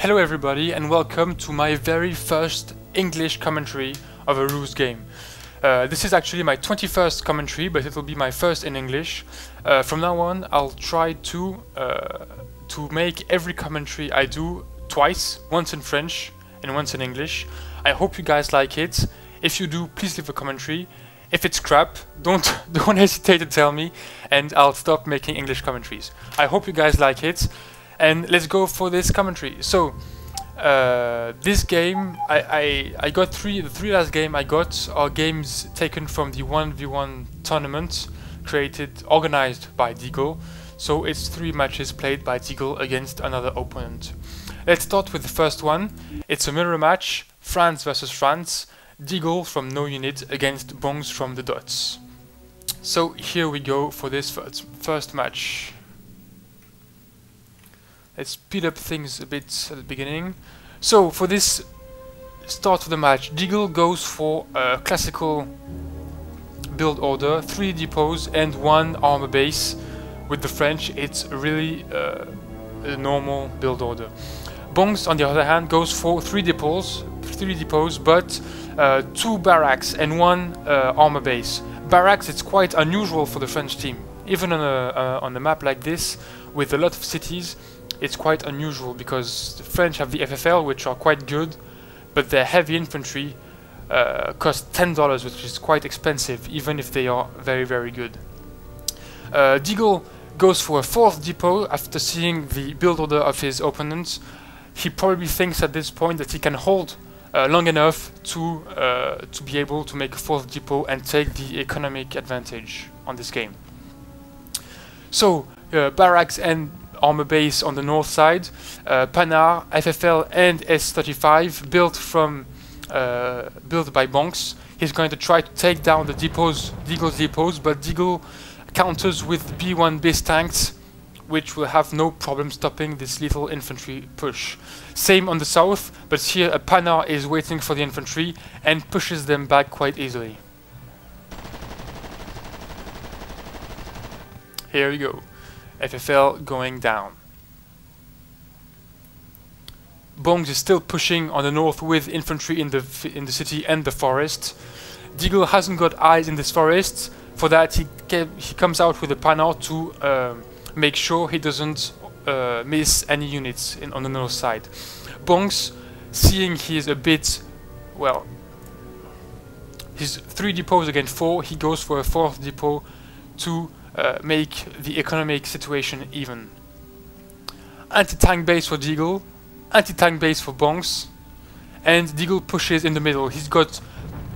Hello everybody and welcome to my very first English commentary of a RUSE game. This is actually my 21st commentary, but it will be my first in English. From now on I'll try to make every commentary I do twice, once in French and once in English. I hope you guys like it. If you do, please leave a commentary. If it's crap, don't hesitate to tell me and I'll stop making English commentaries. I hope you guys like it. And let's go for this commentary. So, this game, I got the three last game I got are games taken from the 1v1 tournament organized by Deagle. So it's 3 matches played by Deagle against another opponent. Let's start with the first one. It's a mirror match, France versus France, Deagle from No Unit against Bongs from the Dots. So here we go for this first match. Let's speed up things a bit at the beginning. So for this start of the match, Deagle goes for a classical build order, 3 depots and 1 armor base. With the French, it's really a normal build order. Bongs, on the other hand, goes for 3 depots, but 2 barracks and 1 armor base. Barracks, it's quite unusual for the French team. Even on a map like this, with a lot of cities, it's quite unusual because the French have the FFL, which are quite good, but their heavy infantry cost $10, which is quite expensive, even if they are very, very good. Deagle goes for a 4th depot after seeing the build order of his opponent. He probably thinks at this point that he can hold long enough to be able to make a 4th depot and take the economic advantage on this game. So, barracks and armor base on the north side, Panhard, FFL and S35 built by Bongs. He's going to try to take down the depots, Deagle's depots, but Deagle counters with B1 bis tanks, which will have no problem stopping this little infantry push. Same on the south, but here a Panhard is waiting for the infantry and pushes them back quite easily. Here we go. FFL going down. Bongs is still pushing on the north with infantry in the city and the forest. Deagle hasn't got eyes in this forest. For that, he comes out with a Panhard to make sure he doesn't miss any units on the north side. Bongs, seeing he is a bit, well, he's 3 depots against 4. He goes for a 4th depot to make the economic situation even. Anti-tank base for Deagle, anti-tank base for Bongs, and Deagle pushes in the middle. He's got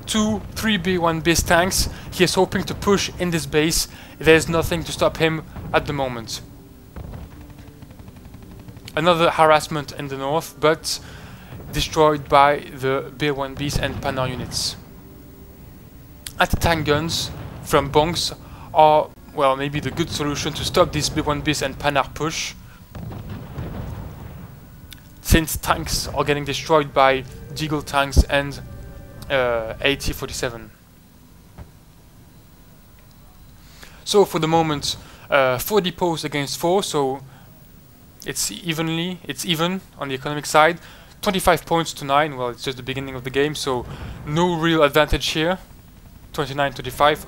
2 3B1 bis tanks. He is hoping to push in this base. There's nothing to stop him at the moment. Another harassment in the north, but destroyed by the B1 bis and Panhard units. Anti-tank guns from Bongs are, well, maybe the good solution to stop this B1 bis and Panhard push, since tanks are getting destroyed by Deagle tanks and AT-47. So for the moment, 4 depots against 4, so it's even on the economic side. 25 points to 9, well, it's just the beginning of the game, so no real advantage here. 29-25.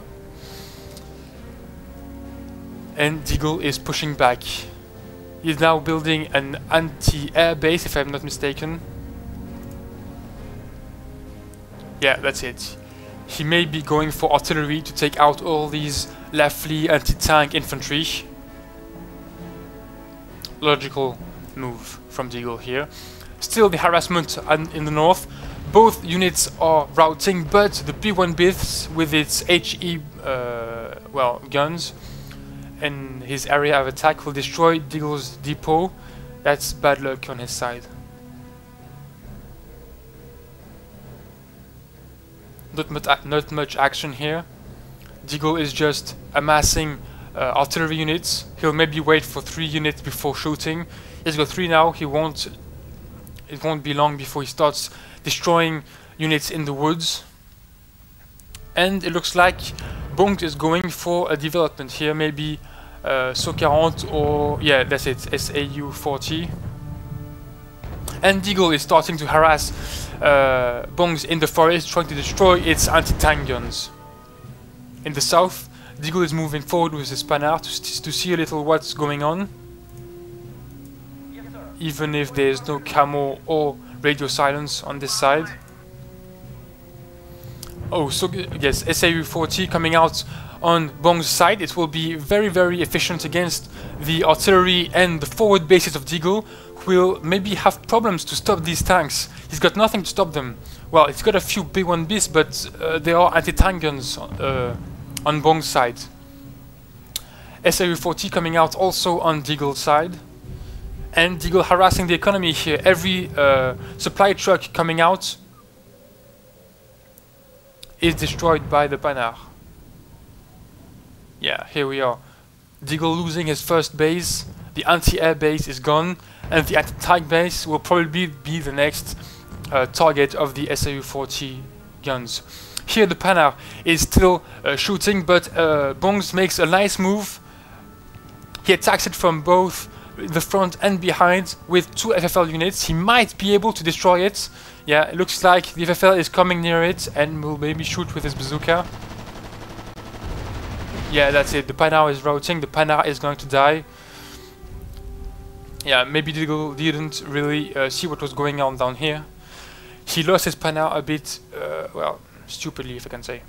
And Deagle is pushing back. He's now building an anti-air base, if I'm not mistaken. Yeah, that's it. He may be going for artillery to take out all these Lafley anti-tank infantry. Logical move from Deagle here. Still the harassment in the north. Both units are routing, but the B1 bis with its HE guns and his area of attack will destroy Deagle's depot. That's bad luck on his side. Not much action here. Deagle is just amassing artillery units. He'll maybe wait for 3 units before shooting. He's got 3 now. It won't be long before he starts destroying units in the woods. And it looks like Bongs is going for a development here, maybe SO40 or, yeah, that's it, SAU40. and Deagle is starting to harass Bongs in the forest, trying to destroy its anti-tank guns. In the south, Deagle is moving forward with his Panhard to see a little what's going on, even if there's no camo or radio silence on this side. Oh, so yes, SAU-40 coming out on Bong's side. It will be very efficient against the artillery and the forward bases of Deagle, who will maybe have problems to stop these tanks. He's got nothing to stop them. Well, he's got a few big 1Bs, but there are anti-tank guns on Bong's side. SAU-40 coming out also on Deagle's side. And Deagle harassing the economy here. Every supply truck coming out is destroyed by the Panhard. Yeah, here we are. Deagle losing his first base, the anti-air base is gone, and the anti-tank base will probably be the next target of the SAU-40 guns. Here the Panhard is still shooting, but Bongs makes a nice move. He attacks it from both the front and behind with 2 FFL units. He might be able to destroy it. Yeah, it looks like the FFL is coming near it and will maybe shoot with his bazooka. Yeah, that's it. The Panhard is routing. The Panhard is going to die. Yeah, maybe Deagle didn't really see what was going on down here. He lost his Panhard a bit, well, stupidly, if I can say.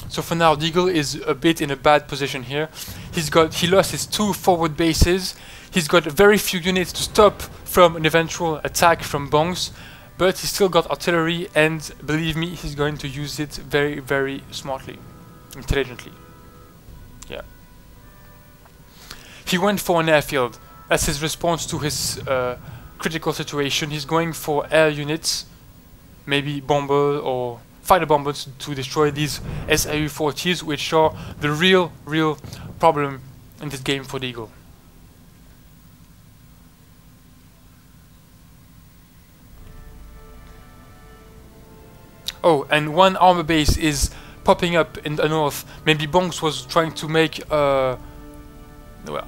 So for now, Deagle is a bit in a bad position here. He lost his 2 forward bases. He's got very few units to stop from an eventual attack from Bongs, but he's still got artillery, and believe me, he's going to use it very smartly, intelligently. Yeah. He went for an airfield. That's his response to his critical situation. He's going for air units, maybe bomber or fighter bombers to destroy these SAU-40s, which are the real problem in this game for Deagle. Oh, and one armor base is popping up in the north. Maybe Bongs was trying to make a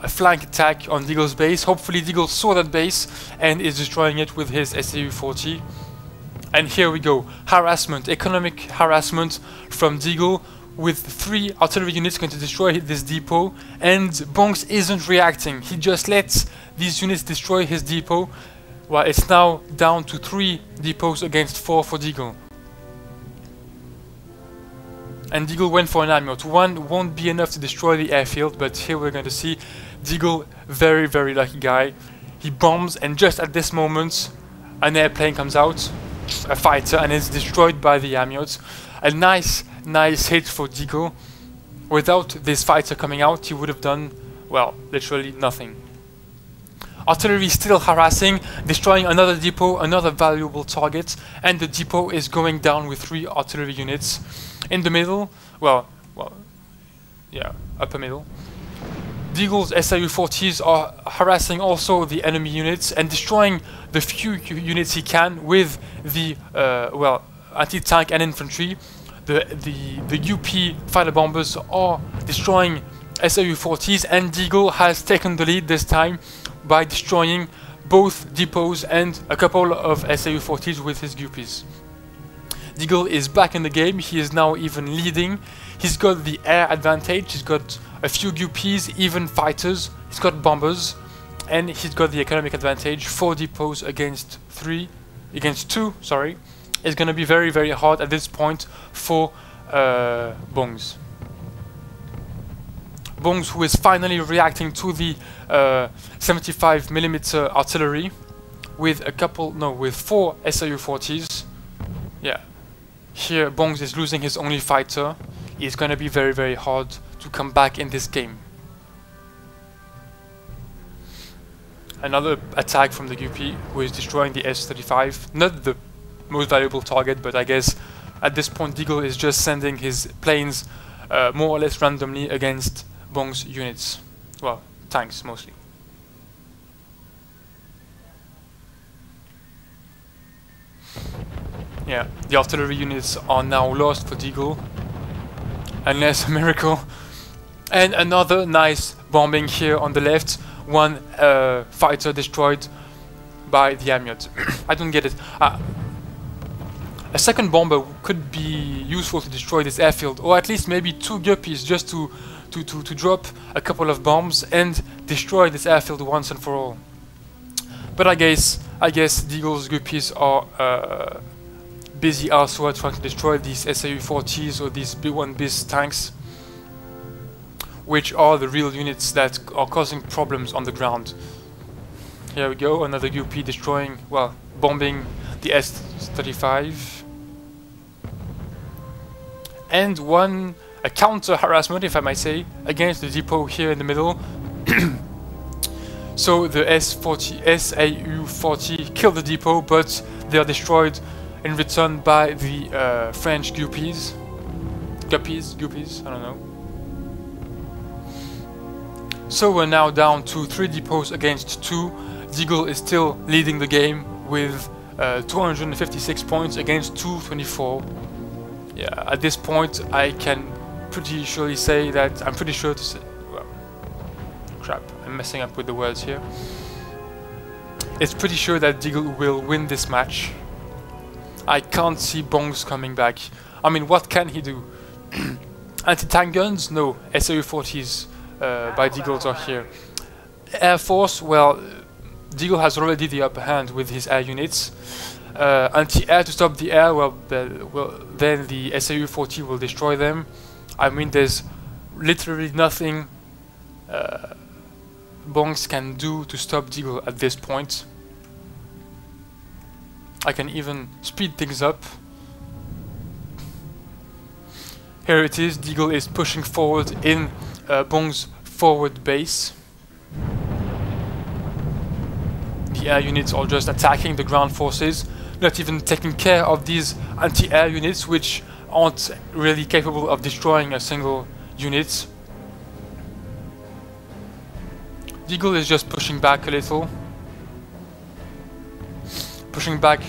flank attack on Deagle's base. Hopefully Deagle saw that base and is destroying it with his SAU-40. And here we go. Harassment, economic harassment from Deagle with 3 artillery units going to destroy this depot, and Bongs isn't reacting. He just lets these units destroy his depot. Well, it's now down to 3 depots against 4 for Deagle. And Deagle went for an ammunition. 1 won't be enough to destroy the airfield, but here we're going to see Deagle, very lucky guy. He bombs, and just at this moment an airplane comes out, a fighter, and is destroyed by the ammunition. A nice hit for Deagle. Without this fighter coming out, he would have done, well, literally nothing. Artillery still harassing, destroying another depot, another valuable target, and the depot is going down with 3 artillery units. In the middle, well, yeah, upper middle, Deagle's SAU-40s are harassing also the enemy units and destroying the few units he can with the well, anti-tank and infantry. The UP fighter bombers are destroying SAU-40s, and Deagle has taken the lead this time by destroying both depots and a couple of SAU-40s with his UPs. Deagle is back in the game. He is now even leading. He's got the air advantage. He's got a few UPs, even fighters. He's got bombers, and he's got the economic advantage. 4 depots against 2. Sorry, it's going to be very hard at this point for Bongs. Bongs, who is finally reacting to the 75mm artillery with with 4 SAU-40s. Yeah. Here Bongs is losing his only fighter. It's gonna be very hard to come back in this game. Another attack from the UP, who is destroying the S-35. Not the most valuable target, but I guess at this point Deagle is just sending his planes more or less randomly against Bongs' units. Well, tanks mostly. Yeah, the artillery units are now lost for Deagle, unless a miracle. And another nice bombing here on the left one fighter destroyed by the Amiot. I don't get it. A second bomber could be useful to destroy this airfield, or at least maybe 2 guppies just to drop a couple of bombs and destroy this airfield once and for all. But I guess Deagle's guppies are busy elsewhere trying to destroy these SAU-40s or these B-1 BIS tanks, which are the real units that are causing problems on the ground. Here we go, another UP destroying, well, bombing the S-35. And a counter harassment, if I might say, against the depot here in the middle. So the SAU-40 killed the depot, but they are destroyed in return by the French guppies, I don't know. So we're now down to 3 depots against 2. Deagle is still leading the game with 256 points against 224. Yeah, at this point I can pretty surely say that I'm pretty sure to say, well, crap, I'm messing up with the words here. It's pretty sure that Deagle will win this match. I can't see Bongs coming back. I mean, what can he do? Anti-tank guns? No. SAU-40s by Deagles are here. Air Force? Well, Deagle has already the upper hand with his air units. Anti-air to stop the air, well, then the SAU-40 will destroy them. I mean, there's literally nothing Bongs can do to stop Deagle at this point. I can even speed things up. Here it is, Deagle is pushing forward in Bong's forward base. The air units are just attacking the ground forces, not even taking care of these anti-air units, which aren't really capable of destroying a single unit. Deagle is just pushing back a little. Pushing back,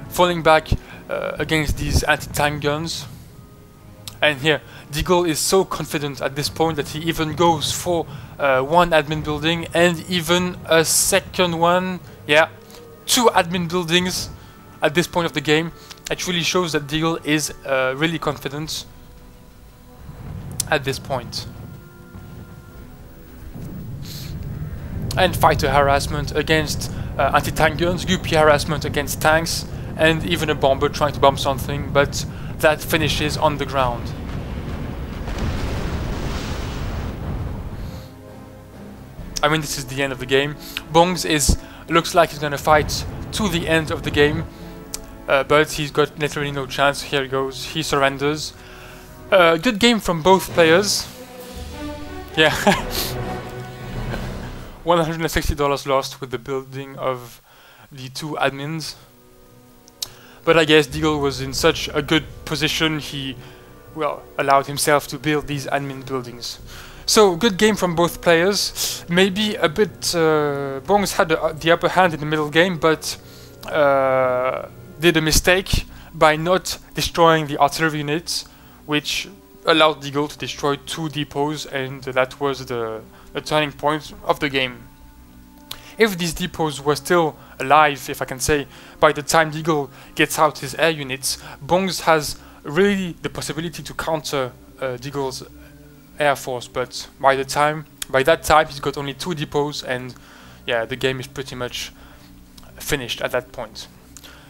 falling back against these anti-tank guns. And here, Deagle is so confident at this point that he even goes for one admin building and even a second one. Yeah, 2 admin buildings at this point of the game. It really shows that Deagle is really confident at this point. And fighter harassment against anti-tank guns, UP harassment against tanks, and even a bomber trying to bomb something, but that finishes on the ground. I mean, this is the end of the game. Bongs looks like he's gonna fight to the end of the game, but he's got literally no chance. Here he goes, he surrenders. Good game from both players. Yeah. $160 lost with the building of the 2 admins. But I guess Deagle was in such a good position, he, well, allowed himself to build these admin buildings. So, good game from both players. Maybe a bit... Bongs had the upper hand in the middle game, but did a mistake by not destroying the artillery units, which allowed Deagle to destroy 2 depots, and that was the turning point of the game. If these depots were still alive, if I can say, by the time Deagle gets out his air units, Bongs has really the possibility to counter Deagle's air force, but by that time he's got only 2 depots, and yeah, the game is pretty much finished at that point.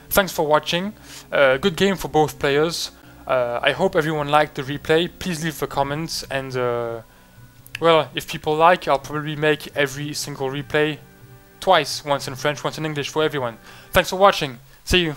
Thanks for watching. Good game for both players. I hope everyone liked the replay. Please leave a comment, and well, if people like, I'll probably make every single replay twice, once in French, once in English, for everyone. Thanks for watching. See you.